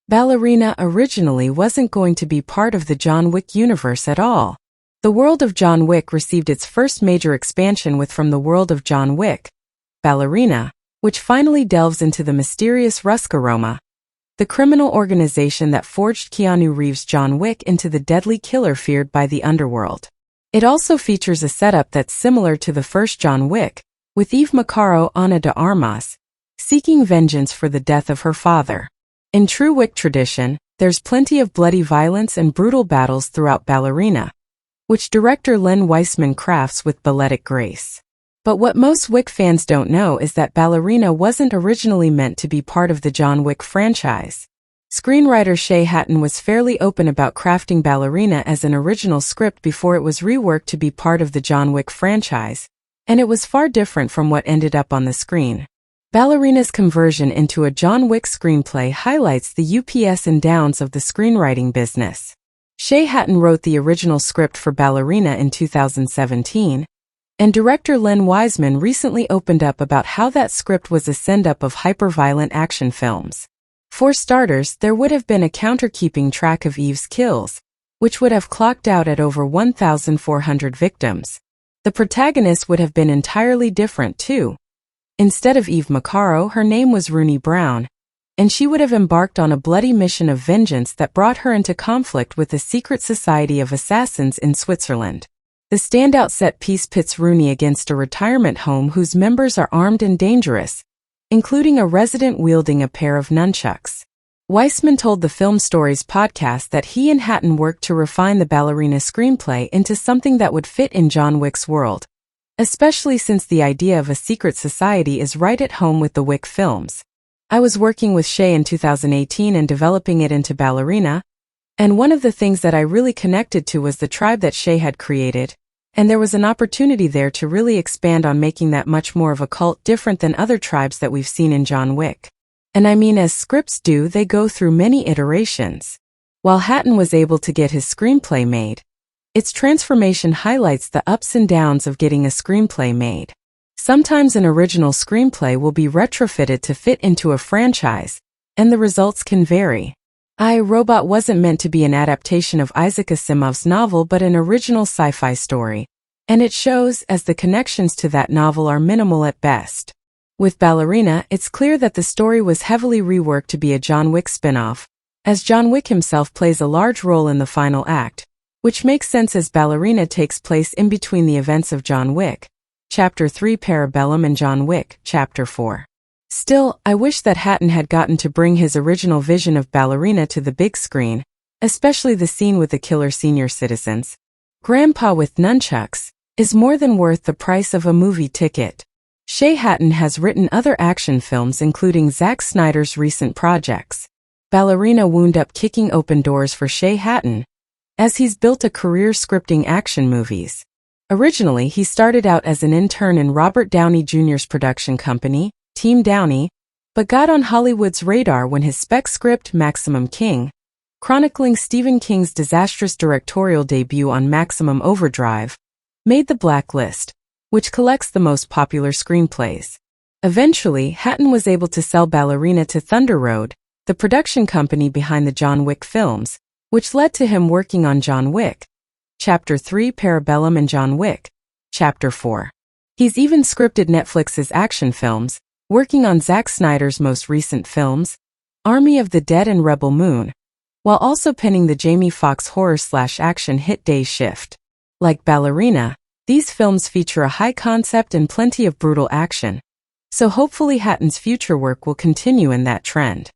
Ballerina originally wasn't going to be part of the John Wick universe at all. The world of John Wick received its first major expansion with From the World of John Wick, Ballerina, which finally delves into the mysterious Ruskaroma, the criminal organization that forged Keanu Reeves' John Wick into the deadly killer feared by the underworld. It also features a setup that's similar to the first John Wick, with Eve Macaro Ana de Armas, seeking vengeance for the death of her father. In true Wick tradition, there's plenty of bloody violence and brutal battles throughout Ballerina, which director Len Wiseman crafts with balletic grace. But what most Wick fans don't know is that Ballerina wasn't originally meant to be part of the John Wick franchise. Screenwriter Shay Hatton was fairly open about crafting Ballerina as an original script before it was reworked to be part of the John Wick franchise, and it was far different from what ended up on the screen. Ballerina's conversion into a John Wick screenplay highlights the ups and downs of the screenwriting business. Shay Hatton wrote the original script for Ballerina in 2017, and director Len Wiseman recently opened up about how that script was a send-up of hyper-violent action films. For starters, there would have been a counter-keeping track of Eve's kills, which would have clocked out at over 1,400 victims. The protagonist would have been entirely different too. Instead of Eve Macaro, her name was Rooney Brown, and she would have embarked on a bloody mission of vengeance that brought her into conflict with a secret society of assassins in Switzerland. The standout set piece pits Rooney against a retirement home whose members are armed and dangerous, including a resident wielding a pair of nunchucks. Wiseman told the Film Stories podcast that he and Hatton worked to refine the Ballerina screenplay into something that would fit in John Wick's world, especially since the idea of a secret society is right at home with the Wick films. I was working with Shay in 2018 and developing it into Ballerina, and one of the things that I really connected to was the tribe that Shay had created, and there was an opportunity there to really expand on making that much more of a cult different than other tribes that we've seen in John Wick. And I mean, as scripts do, they go through many iterations. While Hatton was able to get his screenplay made, its transformation highlights the ups and downs of getting a screenplay made. Sometimes an original screenplay will be retrofitted to fit into a franchise, and the results can vary. I, Robot wasn't meant to be an adaptation of Isaac Asimov's novel but an original sci-fi story, and it shows as the connections to that novel are minimal at best. With Ballerina, it's clear that the story was heavily reworked to be a John Wick spin-off, as John Wick himself plays a large role in the final act, which makes sense as Ballerina takes place in between the events of John Wick, Chapter 3 Parabellum and John Wick, Chapter 4. Still, I wish that Hatton had gotten to bring his original vision of Ballerina to the big screen, especially the scene with the killer senior citizens. Grandpa with nunchucks is more than worth the price of a movie ticket. Shay Hatton has written other action films including Zack Snyder's recent projects. Ballerina wound up kicking open doors for Shay Hatton, as he's built a career scripting action movies. Originally, he started out as an intern in Robert Downey Jr.'s production company, Team Downey, but got on Hollywood's radar when his spec script Maximum King, chronicling Stephen King's disastrous directorial debut on Maximum Overdrive, made the blacklist, which collects the most popular screenplays. Eventually, Hatton was able to sell Ballerina to Thunder Road, the production company behind the John Wick films, which led to him working on John Wick, Chapter 3 Parabellum and John Wick, Chapter 4. He's even scripted Netflix's action films, working on Zack Snyder's most recent films, Army of the Dead and Rebel Moon, while also penning the Jamie Foxx horror/action hit Day Shift. Like Ballerina, these films feature a high concept and plenty of brutal action, so hopefully Hatton's future work will continue in that trend.